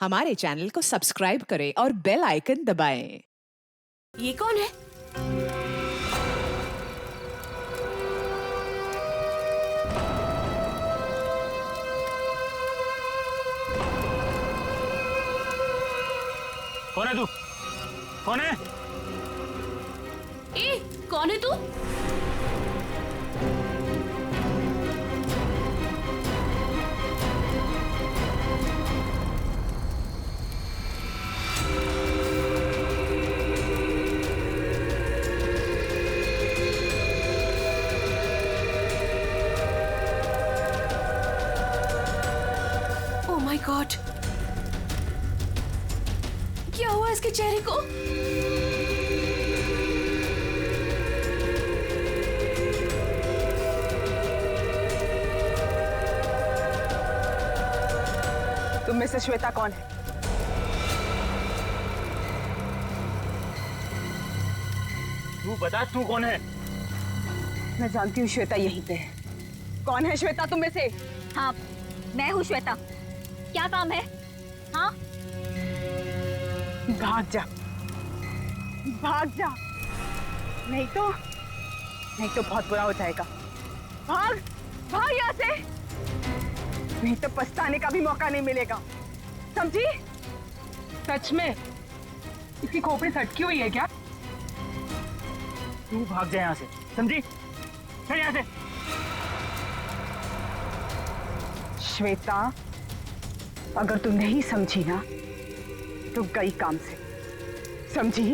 हमारे चैनल को सब्सक्राइब करें और बेल आइकन दबाएं। ये कौन है? कौन है तू? कौन है? ए, कौन है तू? ओह माय गॉड, क्या हुआ इसके चेहरे को? तुम में से श्वेता कौन है? तू बता, तू कौन है? मैं जानती हूँ श्वेता यहीं पे है। कौन है श्वेता तुम में से? हाँ, मैं हूँ श्वेता। क्या काम है? हाँ, भाग जा, भाग जा, नहीं तो बहुत बुरा हो जाएगा। भाग, भाग यहाँ से, नहीं तो पछताने का भी मौका नहीं मिलेगा, समझी? सच में इसकी खोपड़ी सटकी हुई है क्या? तू भाग जा यहाँ से, समझी? चल यहाँ से। श्वेता, अगर तू नहीं समझी ना तो गई काम से, समझी?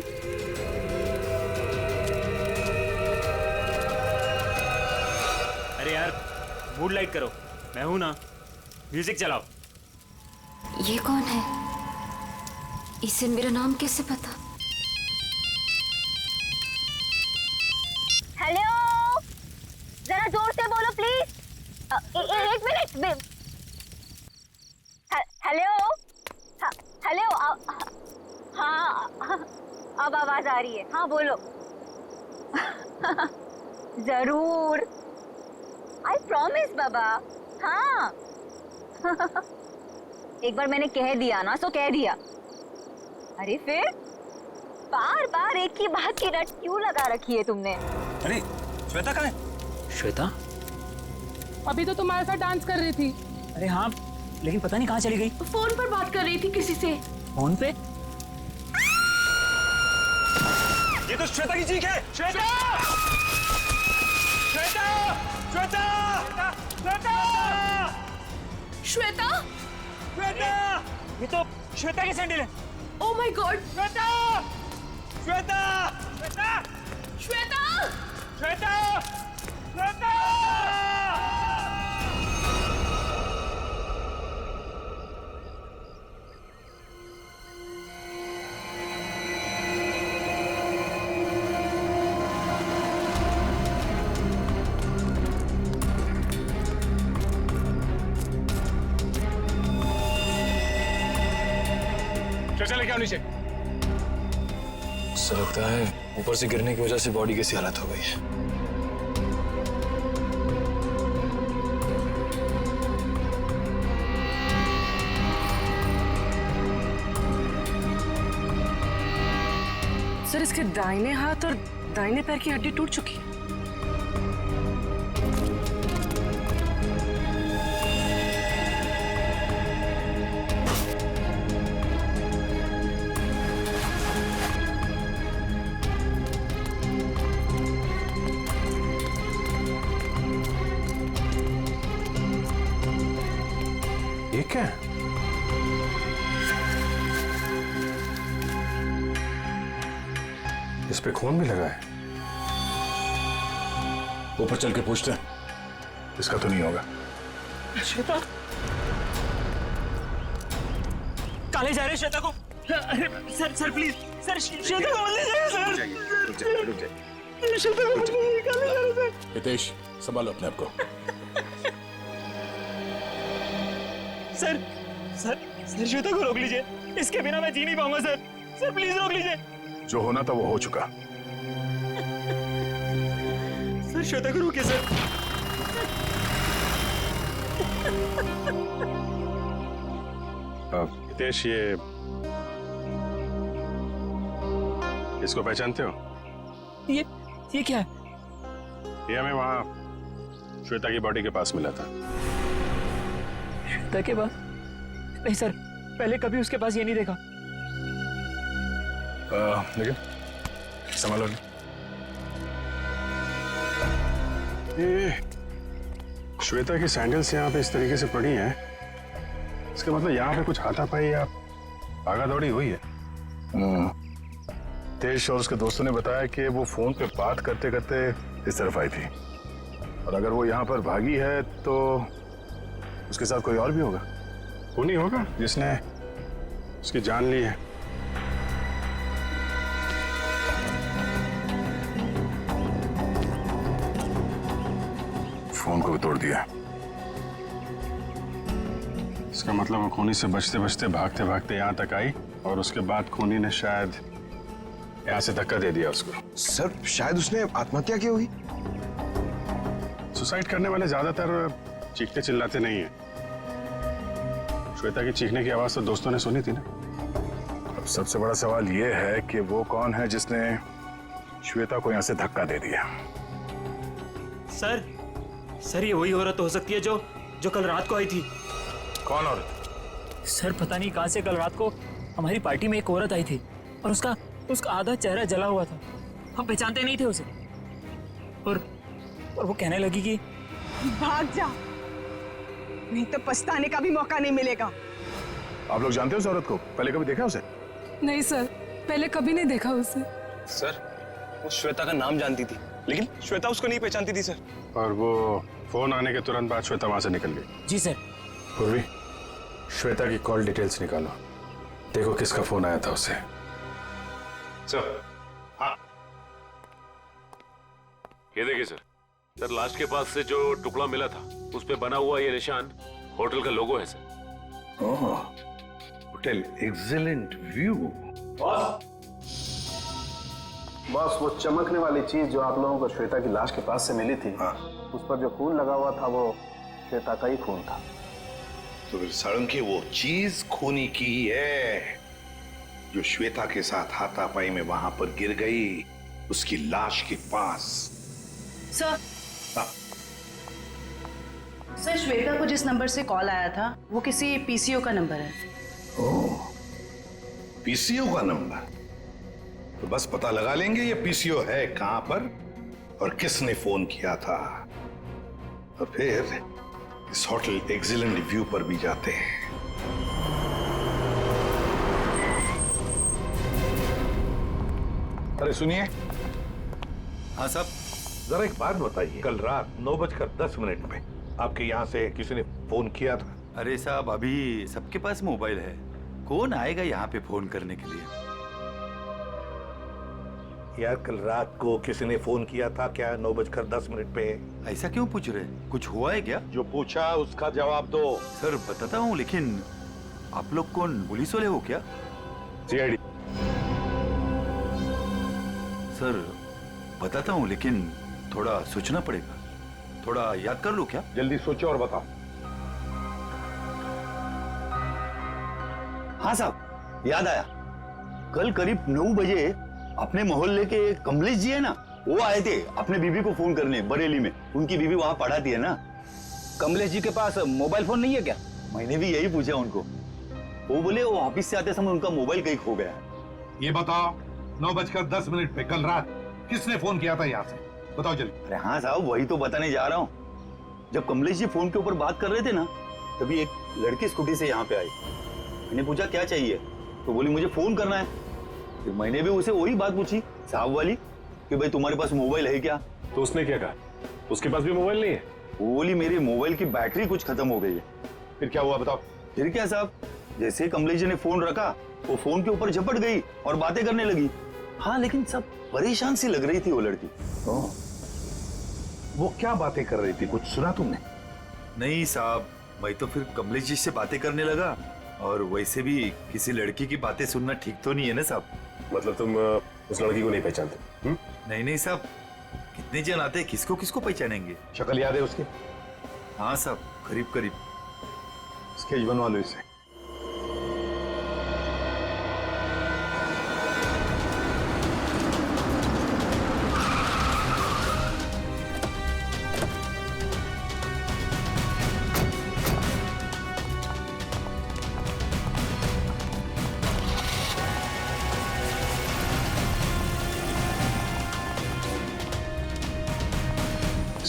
अरे यार, मूड लाइट करो, मैं हूं ना। म्यूजिक चलाओ। ये कौन है? इसे मेरा नाम कैसे पता? हेलो, जरा जोर से बोलो प्लीज। एक मिनट। Hello, hello. हाँ, अब आवाज आ रही है। हाँ बोलो। जरूर, आई प्रॉमिस बाबा। हाँ। एक बार मैंने कह दिया ना सो कह दिया। अरे फिर बार बार एक ही बात की रट क्यों लगा रखी है तुमने? अरे श्वेता कहाँ है? श्वेता? अभी तो तुम्हारे साथ डांस कर रही थी। अरे हाँ, लेकिन पता नहीं कहाँ चली गई। फोन पर बात कर रही थी किसी से। फोन पे? ये तो श्वेता की चीख है। श्वेता! श्वेता! श्वेता! श्वेता! श्वेता? श्वेता! ये तो श्वेता की सैंडल है। Oh my God. Shweta! Shweta! Shweta! Shweta! Shweta! Shweta! चल लेके आओ नीचे। ऐसा लगता है ऊपर से गिरने की वजह से बॉडी कैसी हालत हो गई है। सर, इसके दाहिने हाथ और दाहिने पैर की हड्डी टूट चुकी है। ये क्या है? इस पे खून भी लगा है। ऊपर चल के पूछते हैं। इसका तो नहीं होगा। श्वेता? काले जा रहे श्वेता को। अरे सर प्लीज, सर श्वेता को मत ले जाइए सर। रुक जाइए। श्वेता को मत ले जाइए, काले जा रहे सर। हितेश, संभालो अपने आप को। सर श्वेता को रोक लीजिए। इसके बिना मैं जी नहीं पाऊंगा सर। सर प्लीज रोक लीजिए। जो होना था वो हो चुका। सर श्वेता को रोकिए सर। हितेश, इसको पहचानते हो? ये क्या है? ये हमें वहां श्वेता की बॉडी के पास मिला था। श्वेता के पास? नहीं सर, पहले कभी उसके पास ये नहीं देखा। लेकिन संभालो। ये श्वेता की सैंडल्स यहाँ पे इस तरीके से पड़ी हैं, इसका मतलब यहाँ पे कुछ हाथापाई या भागा दौड़ी हुई है। तेज और उसके दोस्तों ने बताया कि वो फोन पे बात करते करते इस तरफ आई थी, और अगर वो यहाँ पर भागी है तो उसके साथ कोई और भी होगा। वो नहीं होगा जिसने उसकी जान ली है? फोन को भी तोड़ दिया। इसका मतलब वो खूनी से बचते बचते भागते भागते यहाँ तक आई, और उसके बाद खूनी ने शायद यहाँ से धक्का दे दिया उसको। सर, शायद उसने आत्महत्या की होगी। सुसाइड करने वाले ज्यादातर चीखते चिल्लाते नहीं है। श्वेता की चीखने की आवाज तो दोस्तों ने सुनी थी ना। अब सबसे बड़ा सवाल ये है कि वो कौन है जिसने श्वेता को यहाँ से धक्का दे दिया। सर ये वही औरत हो सकती है जो कल रात को आई थी। कौन औरत? सर पता नहीं कहां से कल रात को हमारी पार्टी में एक औरत आई थी, और उसका आधा चेहरा जला हुआ था। हम पहचानते नहीं थे उसे, और वो कहने लगी कि भाग जा, नहीं तो पछताने का भी मौका नहीं मिलेगा। आप लोग जानते हो उस औरत को? पहले कभी देखा उसे? नहीं सर, पहले कभी नहीं देखा उसे। सर, वो श्वेता का नाम जानती थी, लेकिन श्वेता उसको नहीं पहचानती थी सर। और वो फोन आने के तुरंत बाद श्वेता वहां से निकल गई। जी सर। पूर्वी, श्वेता की कॉल डिटेल्स निकालो, देखो किसका फोन आया था उसे। सर। हाँ, ये देखिए सर, लास्ट के पास से जो टुकड़ा मिला था उस पे बना हुआ ये निशान होटल का लोगो है सर। ओह, होटल एक्सीलेंट व्यू। बॉस, वो चमकने वाली चीज जो आप लोगों को श्वेता की लाश के पास से मिली थी, उस पर जो खून लगा हुआ था वो श्वेता का ही खून था। तो फिर सारंगी वो चीज खूनी की ही है जो श्वेता के साथ हाथापाई में वहां पर गिर गई उसकी लाश के पास। सर, सर श्वेता को जिस नंबर से कॉल आया था वो किसी पीसीओ का नंबर है। ओह, पीसीओ का नंबर? तो बस पता लगा लेंगे ये पीसीओ है कहां पर और किसने फोन किया था, तो फिर इस होटल एक्सीलेंट व्यू पर भी जाते हैं। अरे सुनिए। हाँ साहब। जरा एक बात बताइए, कल रात 9:10 पे आपके यहाँ से किसी ने फोन किया था? अरे साहब, अभी सबके पास मोबाइल है, कौन आएगा यहाँ पे फोन करने के लिए? यार, कल रात को किसी ने फोन किया था क्या 9:10 पे? ऐसा क्यों पूछ रहे? कुछ हुआ है क्या? जो पूछा उसका जवाब दो। सर बताता हूँ, लेकिन आप लोग कौन, पुलिस वाले हो क्या? सीआईडी। सर बताता हूँ, लेकिन थोड़ा सोचना पड़ेगा, थोड़ा याद कर लो क्या? जल्दी सोचो और बताओ। हाँ साहब, याद आया। कल करीब 9 बजे अपने मोहल्ले के कमलेश जी है ना, वो आए थे अपने बीबी को फोन करने बरेली में। उनकी बीबी वहां पढ़ाती है ना। कमलेश जी के पास मोबाइल फोन नहीं है क्या? मैंने भी यही पूछा उनको। वो बोले वो ऑफिस से आते समय उनका मोबाइल कहीं खो गया। ये बताओ, 9:10 पे कल रात किसने फोन किया था यहाँ से? बताओ जल्दी। अरे हाँ साहब, वही तो बताने जा रहा हूँ। जब कमलेश जी फोन के ऊपर बात कर रहे थे ना, तभी एक लड़की स्कूटी से यहाँ पे आई। मैंने पूछा क्या चाहिए, तो बोली मुझे फोन करना है। फिर मैंने भी उसे वही बात पूछी साहब वाली कि भाई तुम्हारे पास मोबाइल है क्या? तो उसने क्या कहा? उसके पास भी मोबाइल नहीं है? वो बोली मेरे मोबाइल की बैटरी कुछ खत्म हो गई है। फिर क्या हुआ बताओ? फिर क्या साहब, जैसे ही कमलेश जी ने फोन रखा, वो फोन के ऊपर झपट गई और बातें करने लगी। हाँ, लेकिन सब परेशान सी लग रही थी वो लड़की। वो क्या बातें कर रही थी, कुछ सुना तुमने? नहीं साहब, मैं तो फिर कमलेश जी से बातें करने लगा, और वैसे भी किसी लड़की की बातें सुनना ठीक तो नहीं है ना साहब। मतलब तुम उस लड़की को नहीं पहचानते? नहीं साहब, कितने जन आते हैं, किसको किसको पहचानेंगे? शक्ल याद है उसकी? हाँ साहब, करीब करीब। स्केच बनवा लो इसे।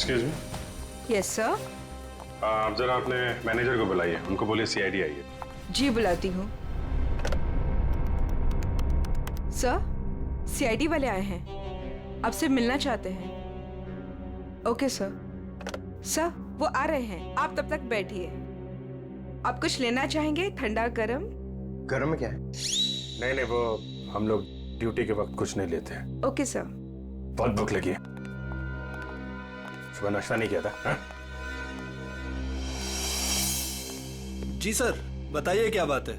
Excuse me, yes sir. आप जरा अपने मैनेजर को बुलाइए, उनको बोलिए सीआईडी आई है। जी बुलाती हूँ। सर, सीआईडी वाले आए हैं, आपसे मिलना चाहते हैं। Okay sir. सर, वो आ रहे हैं, आप तब तक बैठिए। आप कुछ लेना चाहेंगे, ठंडा गरम? गरम में क्या है? नहीं नहीं, वो हम लोग ड्यूटी के वक्त कुछ नहीं लेते हैं। Okay sir. बहुत भूख लगी है, सुबह नाश्ता नहीं किया था। हा? जी सर, बताइए क्या बात है?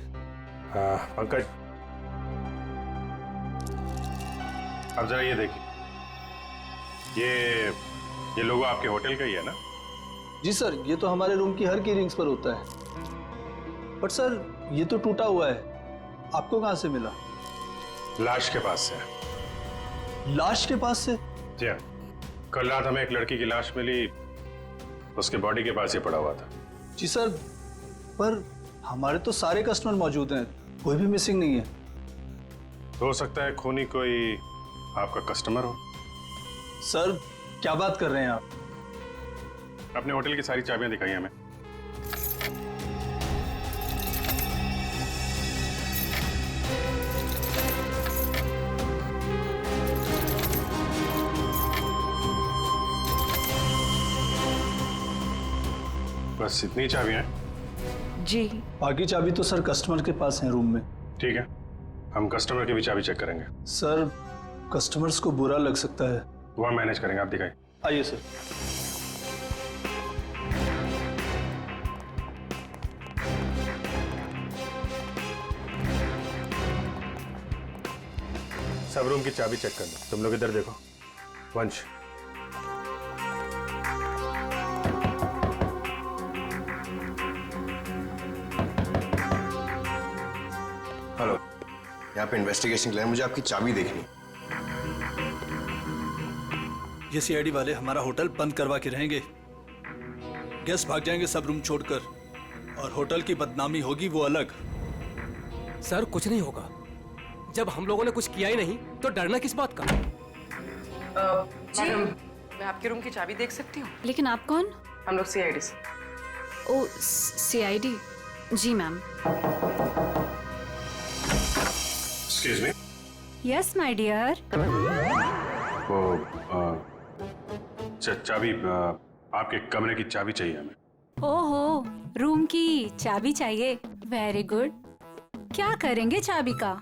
पंकज, अब जरा ये देखिए, ये लोगो आपके होटल का ही है ना? जी सर, ये तो हमारे रूम की हर की रिंग्स पर होता है। बट सर, ये तो टूटा हुआ है, आपको कहां से मिला? लाश के पास से। लाश के पास से? जी हाँ, कल रात हमें एक लड़की की लाश मिली, उसके बॉडी के पास ही पड़ा हुआ था। जी सर, पर हमारे तो सारे कस्टमर मौजूद हैं, कोई भी मिसिंग नहीं है। हो सकता है खूनी कोई आपका कस्टमर हो। सर, क्या बात कर रहे हैं आप? अपने होटल की सारी चाबियां दिखाई हमें। बस इतनी चाबियां हैं? जी। बाकी चाबी तो सर कस्टमर के पास है रूम में। ठीक है, हम कस्टमर की भी चाबी चेक करेंगे। सर, कस्टमर्स को बुरा लग सकता है। वो हम मैनेज करेंगे, आप दिखाइए। आइए सर। सब रूम की चाबी चेक कर लो। तुम लोग इधर देखो। वंश, हेलो, यहाँ पे इन्वेस्टिगेशन के लिए मुझे आपकी चाबी देखनी। ये सीआईडी वाले हमारा होटल बंद करवा के रहेंगे, गेस्ट भाग जाएंगे सब रूम छोड़कर, और होटल की बदनामी होगी वो अलग। सर, कुछ नहीं होगा, जब हम लोगों ने कुछ किया ही नहीं तो डरना किस बात का? मैडम, मैं आपके रूम की चाबी देख सकती हूँ? लेकिन आप कौन? हम लोग सीआईडी से। ओ, सीआईडी? जी मैम। Excuse me. Yes my dear. वो चाबी, आपके कमरे की चाबी चाहिए हमें। ओहो, रूम की चाबी चाहिए? Very good. क्या करेंगे चाबी का,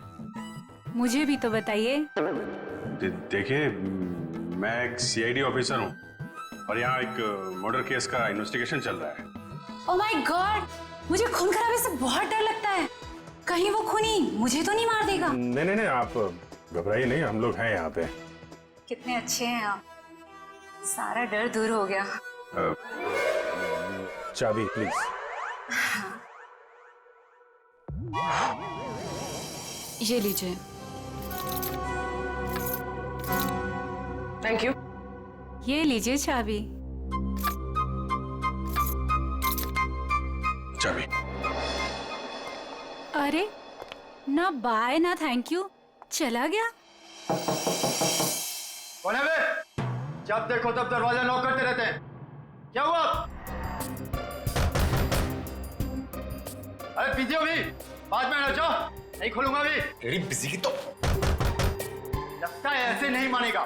मुझे भी तो बताइए। देखिए, मैं एक सीआईडी ऑफिसर हूँ और यहाँ एक मर्डर केस का इन्वेस्टिगेशन चल रहा है। ओह माय गॉड, मुझे खून खराबे से बहुत डर लगता है, कहीं वो खूनी मुझे तो नहीं मार देगा। नहीं नहीं नहीं, आप घबराइए नहीं, हम लोग हैं यहाँ पे। कितने अच्छे हैं आप, सारा डर दूर हो गया। चाबी प्लीज। ये लीजिए। Thank you. ये लीजिए चाबी। चाबी। अरे, ना बाय ना थैंक यू, चला गया। कौन है बे? जब देखो तब दरवाजा नॉक करते रहते हैं, क्या हुआ? अरे बिजी हो भी, बाद में आना, जाओ, नहीं खोलूंगा भी। तेरी बिजी की तो लगता है ऐसे नहीं मानेगा।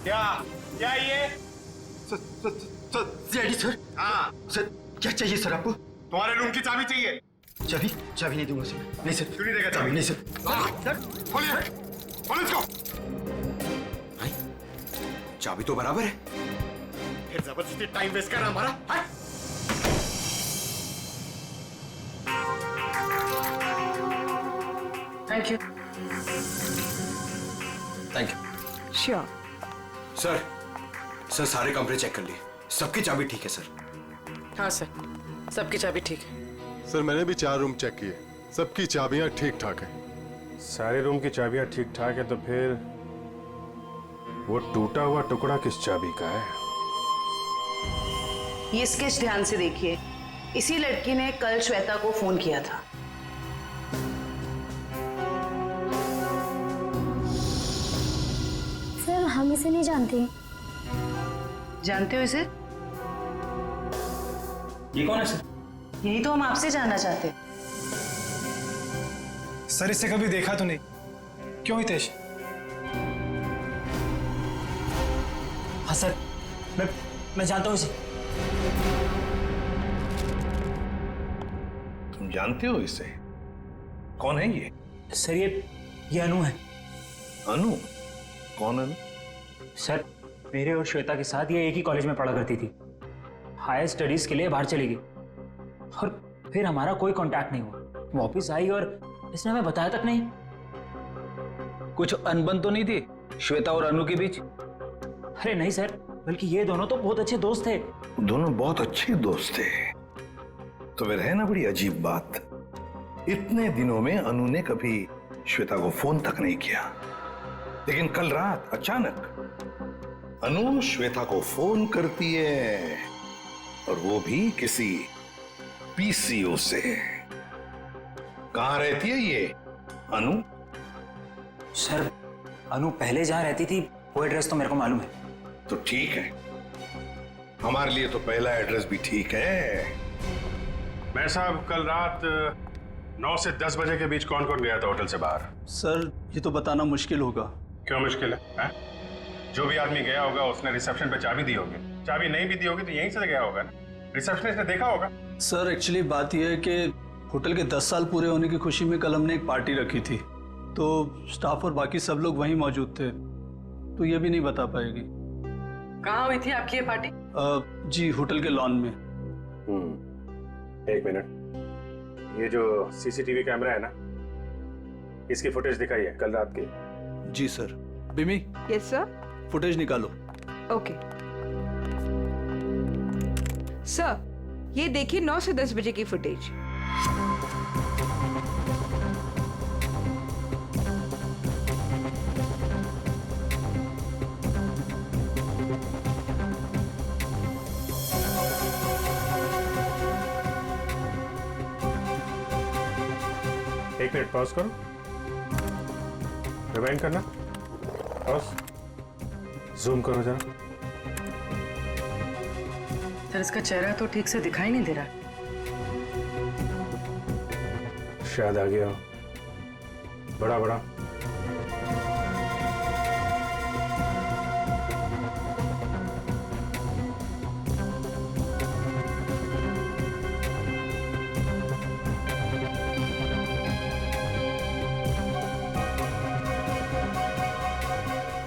क्या ये? CID sir. हाँ सर, क्या चाहिए सर आपको? तुम्हारे रूम की चाबी चाहिए। चाबी नहीं दूंगा सर। नहीं सर, क्यों नहीं देगा चाबी? नहीं सर। सर खोलिए, खोलो इसको। चाबी तो बराबर है, फिर जबरदस्ती टाइम वेस्ट कर रहा हमारा। Thank you. Thank you. Sure. Sir सारे कमरे चेक कर लिए, सबकी चाबी ठीक है सर। हाँ सर, सबकी चाबी ठीक है। सर, मैंने भी 4 रूम चेक किए, सबकी चाबियां ठीक ठाक हैं। सारे रूम की चाबियां ठीक ठाक है, तो फिर वो टूटा हुआ टुकड़ा किस चाबी का है? ये स्केच ध्यान से देखिए, इसी लड़की ने कल श्वेता को फोन किया था। सर, हम इसे नहीं जानते। जानते हो इसे? ये कौन है सर? यही तो हम आपसे जानना चाहते। सर इससे कभी देखा तो नहीं। क्यों हितेश? हाँ सर, मैं जानता हूँ इसे। तुम जानते हो इसे? कौन है ये? सर ये अनु है। अनु? कौन अनु? सर मेरे और श्वेता के साथ ये एक ही कॉलेज में पढ़ा करती थी। हायर स्टडीज के लिए बाहर चली गई और फिर हमारा कोई कांटेक्ट नहीं हुआ। वापस आई और इसने हमें बताया तक नहीं। कुछ अनबन तो नहीं थी श्वेता और अनु के बीच? अरे नहीं सर, बल्कि ये दोनों तो बहुत अच्छे दोस्त थे। दोनों बहुत अच्छे दोस्त थे। तो फिर है ना बड़ी अजीब बात, इतने दिनों में अनु ने कभी श्वेता को फोन तक नहीं किया, लेकिन कल रात अचानक अनु श्वेता को फोन करती है, और वो भी किसी पीसीओ से। कहां रहती है ये अनु? सर अनु पहले जहां रहती थी वो एड्रेस तो मेरे को मालूम है। तो ठीक है, हमारे लिए तो पहला एड्रेस भी ठीक है। मैं साहब कल रात 9 से 10 बजे के बीच कौन कौन गया था होटल से बाहर? सर ये तो बताना मुश्किल होगा। क्यों मुश्किल है? जो भी आदमी गया होगा उसने रिसेप्शन पे चाबी दी होगी। चाबी नहीं भी दी होगी तो यहीं से गया होगा ना, रिसेप्शनिस्ट ने देखा होगा। सर एक्चुअली बात यह है कि होटल के 10 साल पूरे होने की खुशी में कल हमने एक पार्टी रखी थी, तो स्टाफ और बाकी सब लोग वहीं मौजूद थे, तो ये भी नहीं बता पाएगी। कहाँ हुई थी आपकी ये पार्टी? जी होटल के लॉन में। एक मिनट, ये जो सीसीटीवी कैमरा है ना, इसकी फुटेज दिखाइए कल रात की। जी सर। बिमी? Yes sir. फुटेज निकालो। ओके सर, ये देखिए 9 से 10 बजे की फुटेज। एक मिनट पॉज करो, रिवाइंड करना, पॉज, जूम करो जरा। सर इसका चेहरा तो ठीक से दिखाई नहीं दे रहा। शायद आ गया हो, बड़ा बड़ा।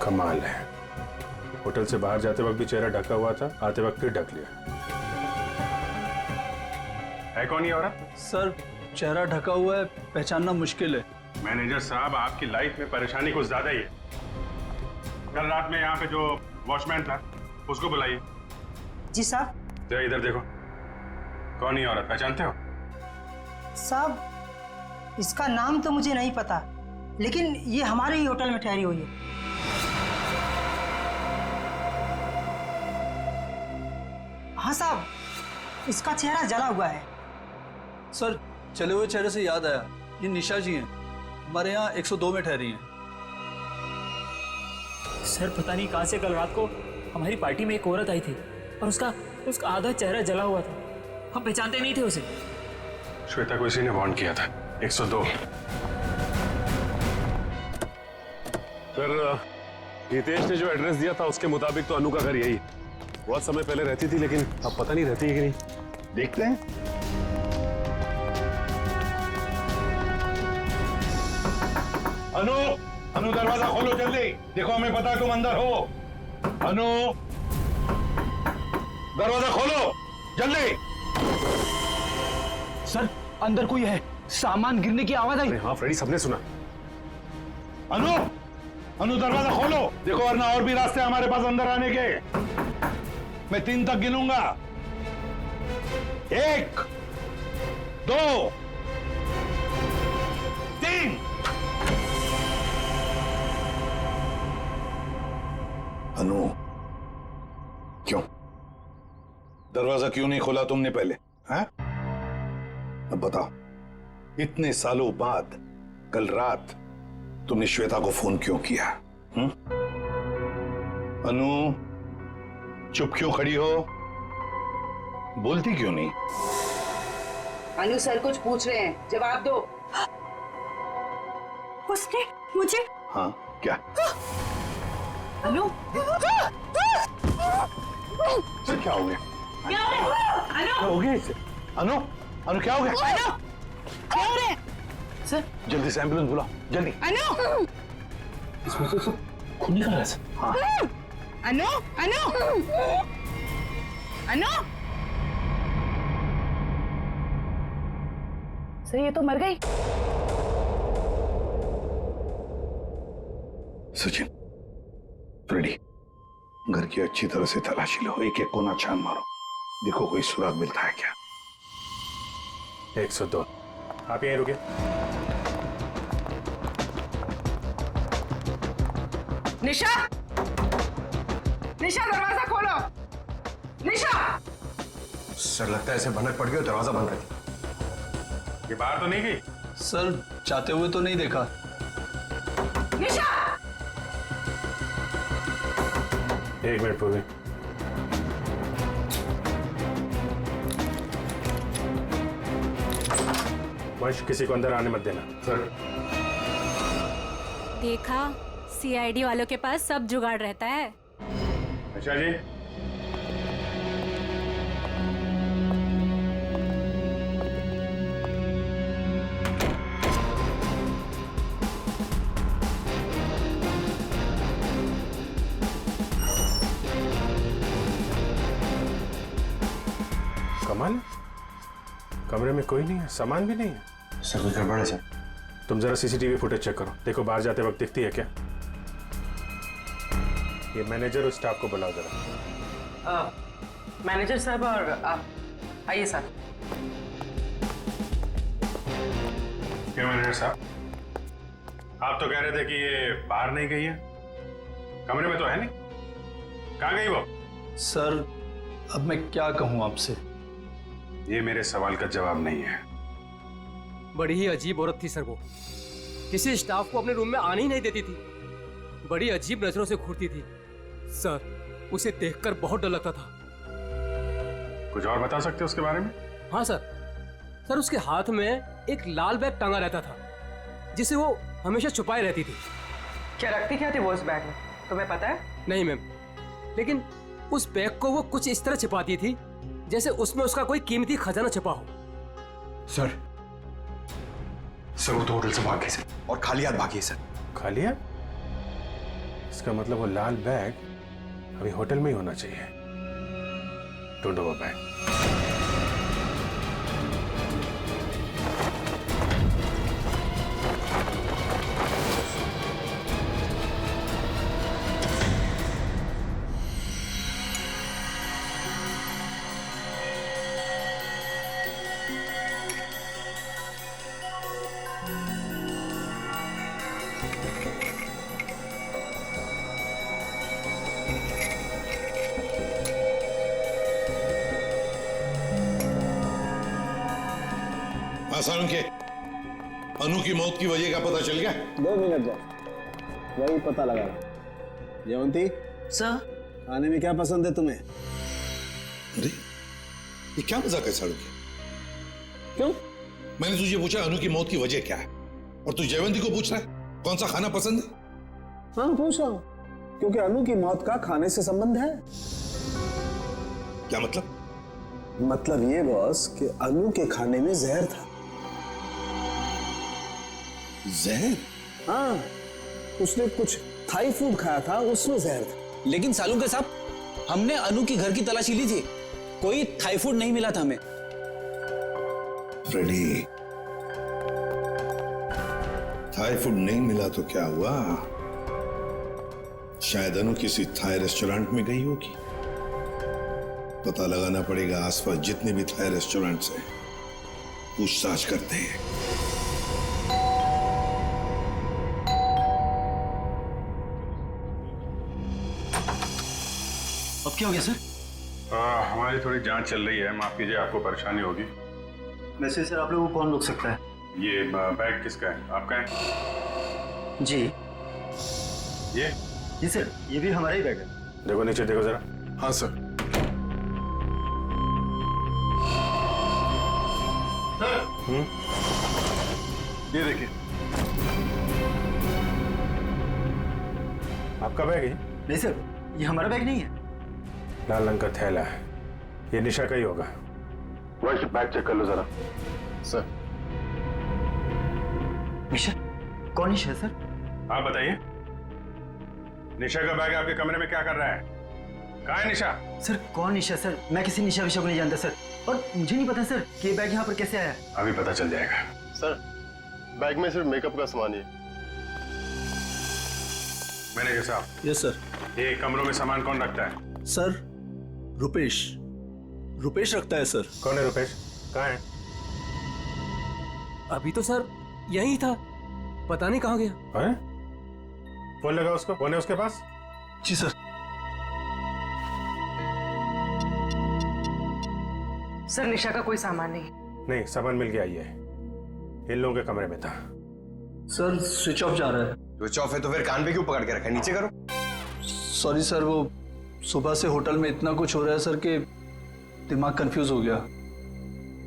कमाल है, होटल से बाहर जाते वक्त भी चेहरा ढका हुआ था, आते वक्त फिर ढक लिया। है कौन ये औरत? सर चेहरा ढका हुआ है, पहचानना मुश्किल है। मैनेजर साहब, आपकी लाइफ में परेशानी कुछ ज्यादा ही है। कल रात में यहाँ पे जो वॉचमैन था उसको बुलाइए। जी साहब। तो इधर देखो, कौन ये औरत, पहचानते हो? साहब इसका नाम तो मुझे नहीं पता, लेकिन ये हमारे ही होटल में ठहरी हुई है। हाँ साहब, इसका चेहरा जला हुआ है। सर चले हुए चेहरे से याद आया, ये निशा जी हैं, हमारे यहाँ 102 में ठहरी हैं। सर पता नहीं कहां से कल रात को हमारी पार्टी में एक औरत आई थी और उसका आधा चेहरा जला हुआ था। हम पहचानते नहीं थे उसे। श्वेता को इसी ने वार्न किया था। 102। सर हितेश ने जो एड्रेस दिया था उसके मुताबिक तो अनु का घर यही है। बहुत समय पहले रहती थी, लेकिन अब पता नहीं रहती है कि नहीं। देखते हैं। अनु, अनु दरवाजा खोलो जल्दी, देखो हमें पता है तुम अंदर हो। अनु दरवाजा खोलो जल्दी। सर अंदर कोई है, सामान गिरने की आवाज आई। हाँ फ्रेडी, सबने सुना। अनु, अनु दरवाजा खोलो, देखो वरना और भी रास्ते हमारे पास अंदर आने के। मैं 3 तक गिनूंगा। 1 2 3। अनु, क्यों दरवाजा क्यों नहीं खोला तुमने पहले? हैं? अब बताओ, इतने सालों बाद कल रात तुमने श्वेता को फोन क्यों किया? अनु, चुप क्यों खड़ी हो? बोलती क्यों नहीं? अनु सर कुछ पूछ रहे हैं, जवाब दो। उसने मुझे। हाँ क्या? अनु सर क्या हो गया? क्या हो रहा है? क्या हो गया इसे? अनु अनु क्या हो गया? अनु क्या हो रहा है? सर जल्दी से एम्बुलेंस बुलाओ, जल्दी। अनु इसमें से सब खून निकल रहा है सर। हाँ। अनु अनु अनु सर ये तो मर गई। सचिन, फ्रेडी, घर की अच्छी तरह से तलाशी लो, एक एक कोना छान मारो, देखो कोई सुराग मिलता है क्या। 102। आप यहीं रुके। निशा, निशा दरवाजा खोलो। निशा। सर लगता है ऐसे भनक पड़ गई, दरवाजा बंद रखी। ये बाहर तो नहीं गई? सर चाहते हुए तो नहीं देखा। निशा। 1 मिनट पूर्वी। वंश, किसी को अंदर आने मत देना। सर। देखा, सीआईडी वालों के पास सब जुगाड़ रहता है। अच्छा जी। कमाल, कमरे में कोई नहीं है, सामान भी नहीं है। सर कुछ गड़बड़ है सर। तुम जरा सीसीटीवी फुटेज चेक करो, देखो बाहर जाते वक्त दिखती है क्या। ये मैनेजर और स्टाफ को बुलाओ जरा। मैनेजर साहब और आप आइए सर। क्यों मैनेजर साहब, आप तो कह रहे थे कि ये बाहर नहीं गई है, कमरे में तो है नहीं, कहाँ गई वो? सर अब मैं क्या कहूँ आपसे? ये मेरे सवाल का जवाब नहीं है। बड़ी ही अजीब औरत थी सर वो, किसी स्टाफ को अपने रूम में आने ही नहीं देती थी, बड़ी अजीब नजरों से घूरती थी सर, उसे देखकर बहुत डर लगता था। कुछ और बता सकते हो उसके बारे में? हाँ सर उसके हाथ में एक लाल बैग टांगा रहता था जिसे वो हमेशा छुपाए रहती थी। क्या रखती क्या थी वो उस बैग में, तुम्हें पता है? नहीं मैम, लेकिन उस बैग को वो कुछ इस तरह छिपाती थी जैसे उसमें उसका कोई कीमती खजाना छिपा हो। सर वो तो होटल से भाग गई सर, और खाली हाथ भागी है सर। खाली हाथ? इसका मतलब वो लाल बैग अभी होटल में ही होना चाहिए। ढूंढो वो बैग। आसान के अनु की मौत की वजह का पता चल गया? 2 मिनट जा, वही पता लगा। जयवंती सर, खाने में क्या पसंद है तुम्हें? अरे ये क्या मजाक है साड़ू के? क्यों? मैंने तुझे पूछा अनु की मौत की वजह क्या है, और तू जयवंती को पूछ रहा है कौन सा खाना पसंद है? हाँ पूछ रहा हूं, क्योंकि अनु की मौत का खाने से संबंध है। क्या मतलब? मतलब ये बॉस कि अनु के खाने में जहर था। जहर? हाँ, उसने कुछ थाई फूड खाया था, उसमें जहर था। लेकिन सालू के साहब, हमने अनु की घर की तलाशी ली थी, कोई थाई फूड नहीं मिला था हमें। फ्रेडी, थाई फूड नहीं मिला तो क्या हुआ? शायद अनु किसी थाई रेस्टोरेंट में गई होगी। पता लगाना पड़ेगा आसपास जितने भी थाई रेस्टोरेंट्स हैं, पूछताछ करते हैं। अब क्या हो गया सर? हमारी थोड़ी जांच चल रही है, माफ कीजिए आपको परेशानी होगी। वैसे सर आप लोगों को कौन रोक सकता है? ये बैग किसका है? आपका है? जी ये जी सर, ये भी हमारा ही बैग है। देखो नीचे देखो जरा। हाँ सर। ये देखिए, आपका बैग है? नहीं सर, ये हमारा बैग नहीं है। लाल रंग का थैला है, ये निशा का ही होगा। वैसे बैग चेक कर लो जरा। सर। निशा? कौन निशा सर? आप बताइए, निशा का बैग आपके कमरे में क्या कर रहा है? कहाँ है निशा? सर कौन निशा सर? मैं किसी निशा विशा को नहीं जानता सर, और मुझे नहीं पता सर कि ये बैग यहाँ पर कैसे आया। अभी पता चल जाएगा। सर बैग में सिर्फ मेकअप का सामान है। मैनेजर साहब। Yes sir. ये कमरों में सामान कौन रखता है? सर रुपेश, रुपेश रखता है सर। कौन है रुपेश? कहाँ है? अभी तो सर यही था, पता नहीं कहाँ गया। हैं? फोन लगा उसको, फोन है उसके पास? जी सर। सर निशा का कोई सामान नहीं। नहीं, सामान मिल गया, ये इन लोगों के कमरे में था। सर स्विच ऑफ जा रहा है। स्विच ऑफ है तो फिर कान पे क्यों पकड़ के रखा है? नीचे करो। सॉरी सर, वो सुबह से होटल में इतना कुछ हो रहा है सर कि दिमाग कंफ्यूज हो गया।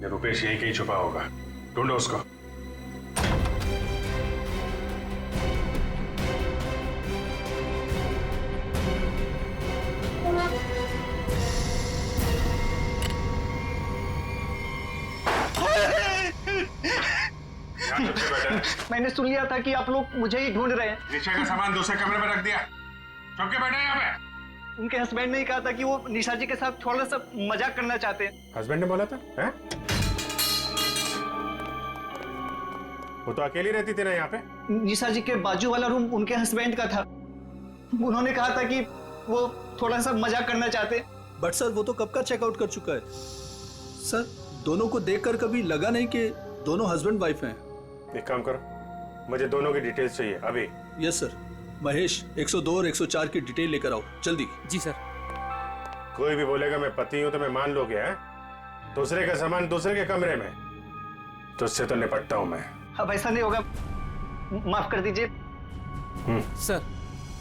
ये रुपेश यहीं कहीं छुपा होगा, ढूंढो उसको। मैंने सुन लिया था कि आप लोग मुझे ही ढूंढ रहे हैं। निशा का सामान दूसरे कमरे में रख दिया, छुप के बैठे यहाँ पे। उनके हस्बैंड ने ही कहा था कि वो निशा जी के साथ थोड़ा सा मजाक करना चाहते हैं। हस्बैंड ने बोला था? हैं? वो तो अकेली रहती थी ना यहाँ पे। निशा जी के बाजू वाला रूम उनके हस्बैंड का था, उन्होंने कहा था कि वो थोड़ा सा मजाक करना चाहते हैं। बट सर वो तो कब का चेकआउट कर चुका है सर। दोनों को देखकर कभी लगा नहीं कि दोनों हस्बैंड वाइफ हैं। एक काम करो, मुझे दोनों की डिटेल्स चाहिए अभी। Yes sir. महेश 102 और 104 की डिटेल लेकर आओ जल्दी। जी सर। कोई भी बोलेगा मैं पति हूं तो मैं मान लोगे? हैं? दूसरे का सामान दूसरे के कमरे में, तो उससे तो निपटता हूं मैं। अब ऐसा नहीं होगा, माफ कर दीजिए। सर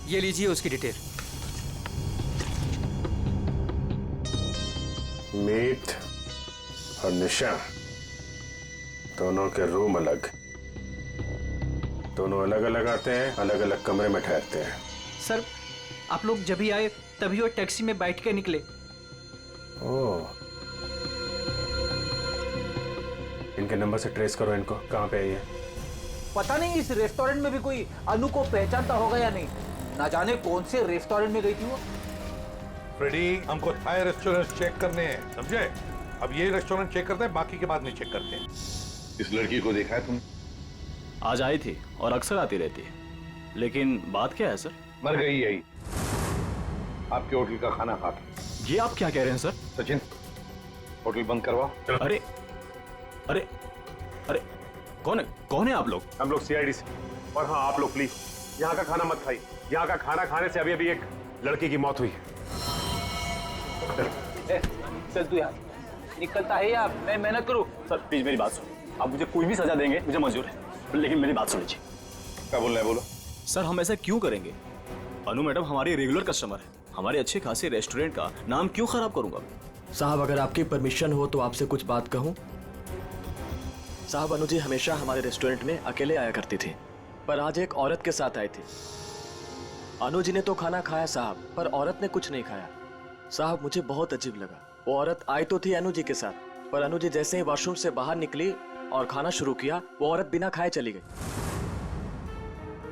ये लीजिए उसकी डिटेल। मीत और निशा दोनों के रूम अलग, दोनों अलग अलग आते हैं, अलग अलग कमरे में ठहरते हैं। सर आप लोग जब ही आए तभी वो टैक्सी में बैठ के निकले। ओह, इनके नंबर से ट्रेस करो इनको, कहाँ पे है ये? पता नहीं इस रेस्टोरेंट में भी कोई अनु को पहचानता होगा या नहीं, ना जाने कौन से रेस्टोरेंट में गई थी वो। फ्रेडी, हमको थाई रेस्टोरेंट चेक करने हैं, समझे? अब ये रेस्टोरेंट चेक करते हैं, बाकी के बाद नहीं चेक करते हैं। इस लड़की को देखा है तुमने? आज आई थी और अक्सर आती रहती है, लेकिन बात क्या है सर? मर गई यही, आपके होटल का खाना खा के। ये आप क्या कह रहे हैं सर? सचिन, होटल बंद करवाओ। अरे अरे अरे कौन है आप लोग? हम लोग सीआईडी से। और हाँ, आप लोग प्लीज यहाँ का खाना मत खाइए, यहाँ का खाना खाने से अभी अभी एक लड़की की मौत हुई है। चल तू यार, निकलता है या मैं मेहनत करूं? सर प्लीज मेरी बात सुनो, आप मुझे कोई भी सजा देंगे मुझे मंजूर है, लेकिन मेरी बात सुन लीजिए। क्या बोल रहे हैं? बोलो। सर हम ऐसा क्यों करेंगे? अनु मैडम हमारी रेगुलर कस्टमर है, हमारे अच्छे खासे रेस्टोरेंट का नाम क्यों खराब करूंगा? साहब अगर आपकी परमिशन हो तो आपसे कुछ बात कहूं। साहब अनु जी हमेशा हमारे रेस्टोरेंट में अकेले आया करती थी, पर आज एक औरत के साथ आई थी। अनु जी ने तो खाना खाया साहब, पर औरत ने कुछ नहीं खाया। साहब मुझे बहुत अजीब लगा। वो औरत आई तो थी अनु जी के साथ, पर अनु जी जैसे ही वॉशरूम से बाहर निकली और खाना शुरू किया, वो औरत बिना खाए चली गई।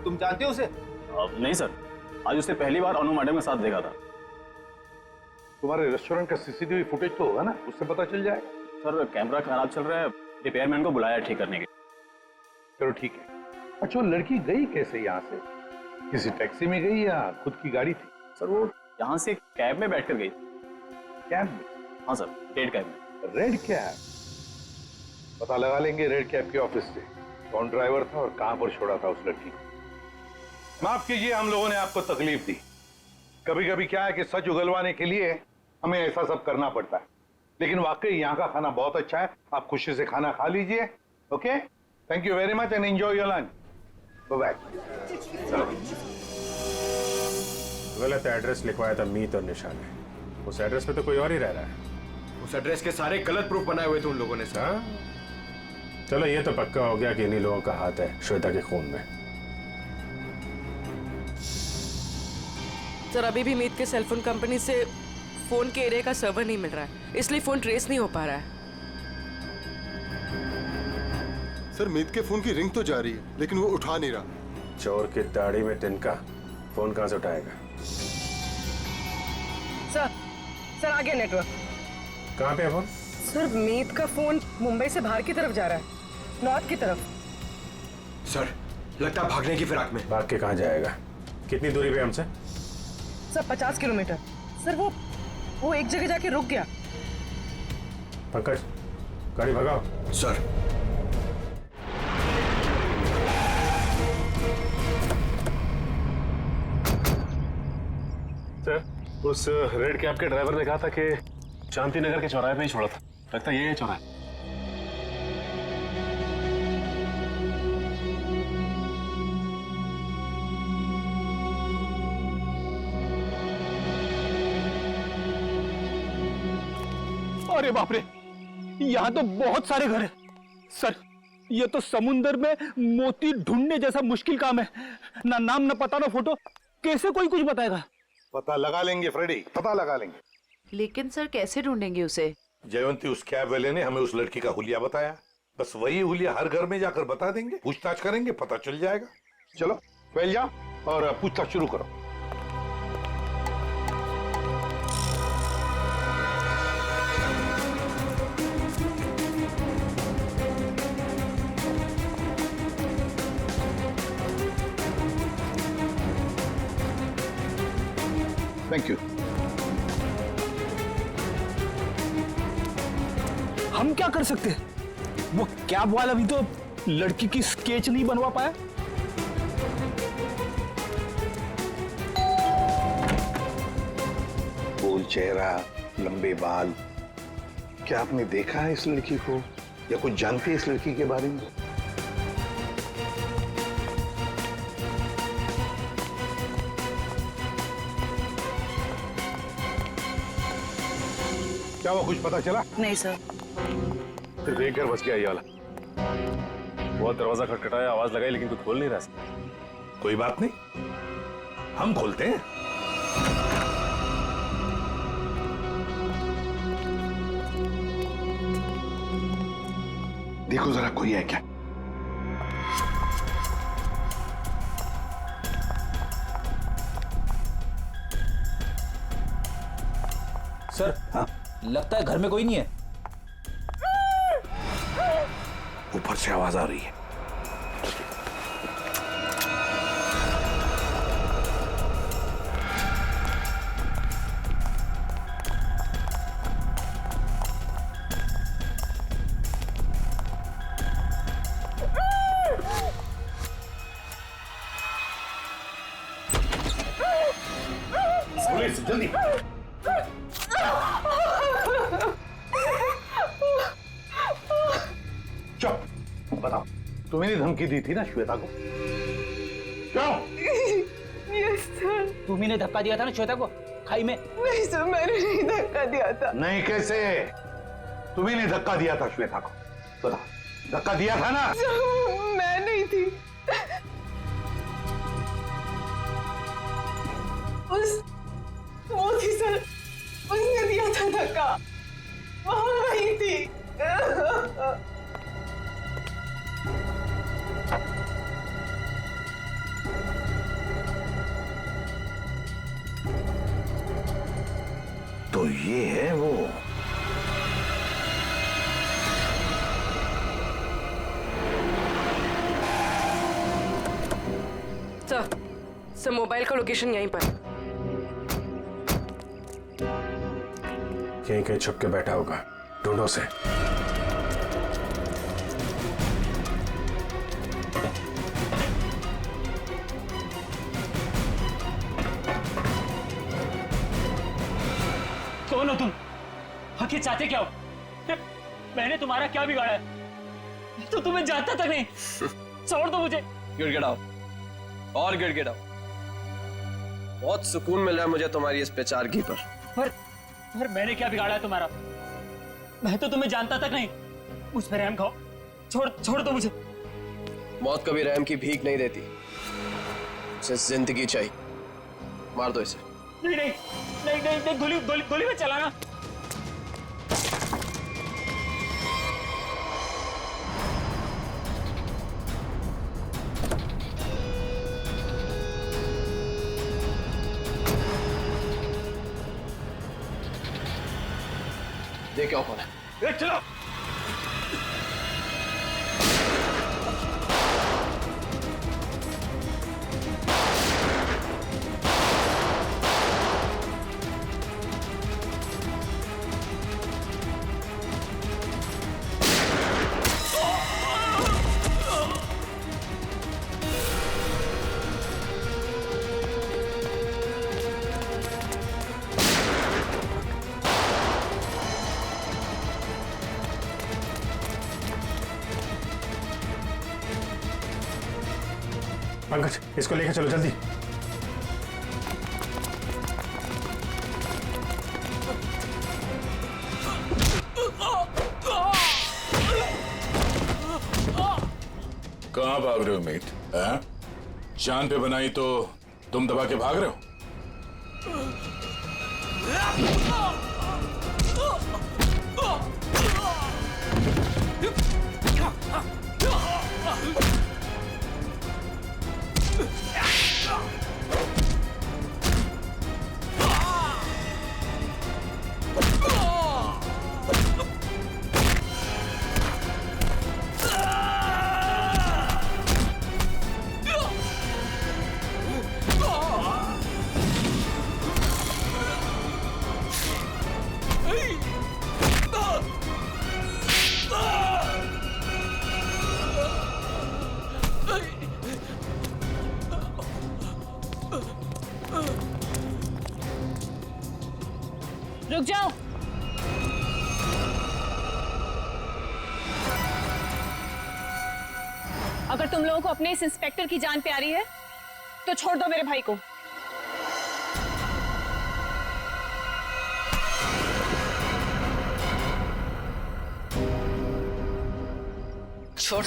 तुम जानते हो उसे? नहीं सर, आज उसने पहली बार अनु मैडम के साथ देखा था। तुम्हारे रेस्टोरेंट का सीसीटीवी फुटेज तो होगा ना, उससे पता चल जाएगा। सर कैमरा खराब चल रहा है, रिपेयरमैन को बुलाया ठीक करने के लिए। चलो ठीक है। अच्छा वो लड़की गई कैसे यहाँ से? किसी टैक्सी में गई या खुद की गाड़ी थी? सर वो यहाँ से कैब में बैठकर गई। कैब में? हाँ सर, रेड कैब में। Red cab? पता लगा लेंगे रेड कैब के ऑफिस से कौन ड्राइवर था और कहां पर छोड़ा था उस लड़की को। माफ कीजिए, हम लोगों ने आपको तकलीफ दी। कभी कभी क्या है कि सच उगलवाने के लिए हमें ऐसा सब करना पड़ता है, लेकिन वाकई यहाँ का खाना बहुत अच्छा है। आप खुशी से खाना खा लीजिए। Okay, thank you very much and enjoy your lunch. Bye. गलत एड्रेस लिखवाया था मीत और निशा ने, उस एड्रेस पे तो कोई और ही रह रहा है। उस एड्रेस के सारे गलत प्रूफ बनाए हुए थे उन लोगों ने सर। हाँ? चलो ये तो पक्का हो गया कि इन्हीं लोगों का हाथ है श्वेता के खून में। सर अभी भी मीत के सेलफोन कंपनी से फोन के एरिया का सर्वर नहीं मिल रहा है, इसलिए फोन ट्रेस नहीं हो पा रहा है। सर मीत के फोन की रिंग तो जा रही है लेकिन वो उठा नहीं रहा। चोर की दाढ़ी में तिनका, फोन कहां से उठाएगा? सर आ गया नेटवर्क। कहां पे है फोन? सर मीत का फोन मुंबई से बाहर की तरफ जा रहा है, नॉर्थ की तरफ। सर लगता है भागने की फिराक में। भाग के कहां जाएगा? कितनी दूरी पे हमसे? Sir 50 kilometre. सर वो एक जगह जाके रुक गया। पंकज गाड़ी भगाओ। सर सर उस रेड कैब के ड्राइवर ने कहा था कि शांति नगर के चौराहे पे ही छोड़ा था, लगता है ये है चौराहा। अरे बाप रे, यहाँ तो बहुत सारे घर हैं। सर ये तो समुंदर में मोती ढूंढने जैसा मुश्किल काम है। ना नाम ना पता ना फोटो, कैसे कोई कुछ बताएगा? पता लगा लेंगे फ्रेडी, पता लगा लेंगे। लेकिन सर कैसे ढूंढेंगे उसे? जयवंती उस कैब वाले ने हमें उस लड़की का हुलिया बताया, बस वही हुलिया हर घर में जाकर बता देंगे, पूछताछ करेंगे, पता चल जाएगा। चलो फैल जाओ और पूछताछ शुरू करो। Thank you. हम क्या कर सकते हैं? वो कैब वाला भी तो लड़की की स्केच नहीं बनवा पाया। गोल चेहरा, लंबे बाल, क्या आपने देखा है इस लड़की को या कुछ जानते हैं इस लड़की के बारे में? क्या वो कुछ पता चला? नहीं सर। फिर देख कर बच गया ये वाला। बहुत दरवाजा खटखटाया, आवाज लगाई, लेकिन कोई खोल नहीं रहा। कोई बात नहीं, हम खोलते हैं। देखो जरा कोई है क्या? सर हाँ? लगता है घर में कोई नहीं है। ऊपर से आवाज आ रही है। पुलिस जल्दी। चुप, बताओ तुम्हें धमकी दी थी ना श्वेता को? क्यों? Yes sir. तुम्ही ने धक्का दिया था ना श्वेता को खाई में? नहीं सर, मैंने नहीं धक्का दिया था। नहीं कैसे? तुम्ही ने धक्का दिया था श्वेता को, बताओ धक्का दिया था ना? मैं नहीं थी। वो थी सर, उसने दिया था धक्का, वो वही थी। तो ये है वो। सर मोबाइल का लोकेशन यहीं पर। यहीं कहीं छुप के बैठा होगा, ढूंढो से। कौन हो तुम? आखिर चाहते क्या हो? मैंने तुम्हारा क्या बिगाड़ा है? तो तुम्हें जानता तक नहीं। छोड़ दो मुझे। गिड़गिड़ाओ और गिड़गिड़ाओ। बहुत सुकून मिल रहा है मुझे तुम्हारी इस बेचारगी पर। सर मैंने क्या बिगाड़ा है तुम्हारा? मैं तो तुम्हें जानता तक नहीं। मुझ पर रहम खाओ, छोड़ दो मुझे। मौत कभी रहम की भीख नहीं देती, उसे जिंदगी चाहिए। मार दो इसे। नहीं, गोली मत चलाना। देखो कौन है। चलो। पंकज, इसको लेकर चलो जल्दी। कहाँ भाग रहे हो मीत? जान पे बनाई तो तुम दबा के भाग रहे हो? रुक जाओ। अगर तुम लोगों को अपने इस इंस्पेक्टर की जान प्यारी है तो छोड़ दो मेरे भाई को। छोड़।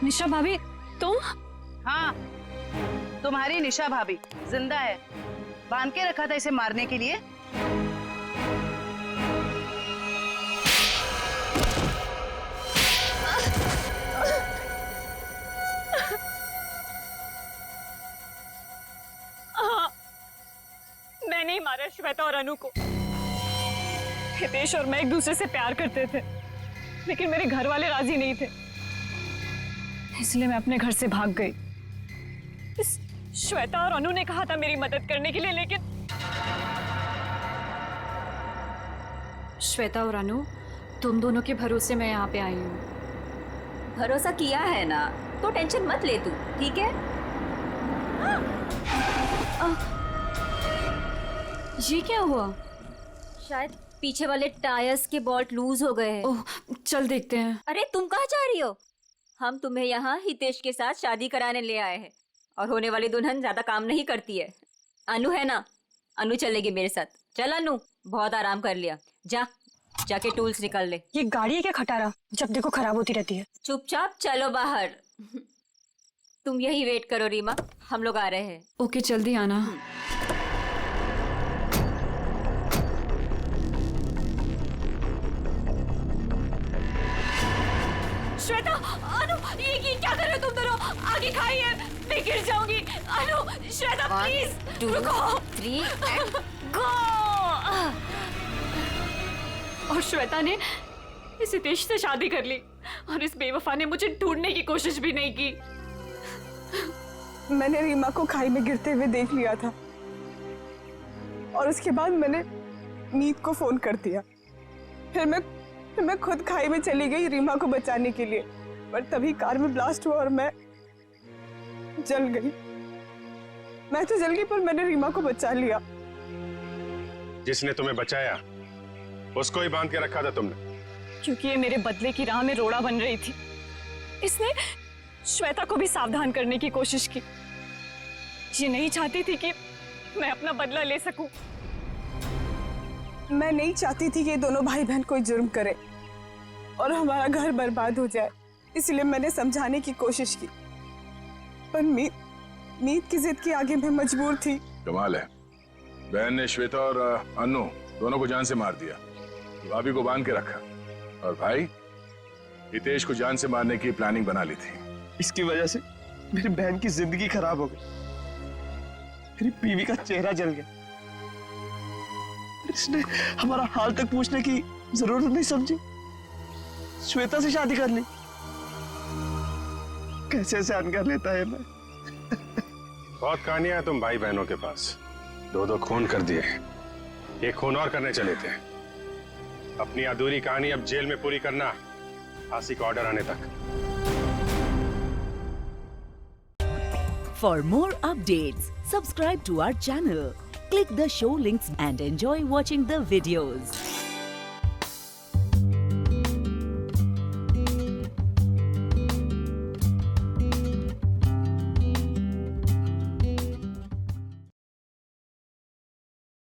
निशा भाभी तुम? हाँ, तुम्हारी निशा भाभी जिंदा है। बांध के रखा था इसे मारने के लिए। मैंने ही मारा श्वेता और अनु को। हितेश और मैं एक दूसरे से प्यार करते थे, लेकिन मेरे घर वाले राजी नहीं थे, इसलिए मैं अपने घर से भाग गई। इस श्वेता और अनु ने कहा था मेरी मदद करने के लिए, लेकिन श्वेता और अनु, तुम दोनों के भरोसे मैं यहाँ पे आई हूँ। भरोसा किया है ना, तो टेंशन मत ले तू, ठीक है? ये क्या हुआ? शायद पीछे वाले टायर्स के बोल्ट लूज हो गए हैं। ओह, चल देखते हैं। अरे तुम कहाँ जा रही हो? हम तुम्हें यहाँ हितेश के साथ शादी कराने ले आए हैं, और होने वाली दुल्हन ज्यादा काम नहीं करती है। अनु है ना, अनु चलेगी मेरे साथ। चल अनु, बहुत आराम कर लिया, जाके टूल्स निकाल ले। ये गाड़ी है क्या खटारा, जब देखो खराब होती रहती है। चुपचाप चलो बाहर। तुम यही वेट करो रीमा, हम लोग आ रहे हैं। ओके, जल्दी आना। श्वेता, अनु, ये क्या कर रहे हो तुम दोनों? आगे खाइए, मैं गिर जाऊंगी। अनु, श्वेता प्लीज रुको। 3 गो। और श्वेता ने इस हितेश से शादी कर ली, और इस बेवफा ने मुझे ढूंढने की कोशिश भी नहीं की। मैंने रीमा को खाई में गिरते हुए देख लिया था, और उसके बाद मैंने मीत को फोन कर दिया। फिर मैं खुद खाई में चली गई रीमा को बचाने के लिए, पर तभी कार में ब्लास्ट हुआ और मैं जल गई। मैं तो जल गई, पर मैंने रीमा को बचा लिया। जिसने तुम्हें बचाया उसको ही बांध के रखा था तुमने। क्योंकि ये मेरे बदले की राह में रोड़ा बन रही थी। श्वेता को भी सावधान करने की कोशिश की। ये नहीं चाहती थी कि मैं अपना बदला ले सकूं। मैं नहीं चाहती थी कि ये दोनों भाई बहन कोई जुर्म करे और हमारा घर बर्बाद हो जाए, इसलिए मैंने समझाने की कोशिश की, पर मीत की जिद के आगे मैं मजबूर थी। कमाल है, बहन ने श्वेता और अनु दोनों को जान से मार दिया, भाभी को बांध के रखा, और भाई हितेश को जान से मारने की प्लानिंग बना ली थी। इसकी वजह से मेरी बहन की जिंदगी खराब हो गई, मेरी बीवी का चेहरा जल गया। इसने हमारा हाल तक पूछने की जरूरत नहीं समझी, श्वेता से शादी कर ली। कैसे सहन कर लेता है मैं। बहुत कहानियां हैं तुम भाई बहनों के पास, दो खून कर दिए, एक खून और करने चले थे। अपनी अधूरी कहानी अब जेल में पूरी करना, फांसी का ऑर्डर आने तक। For more updates, subscribe to our channel, click the show links and enjoy watching the videos.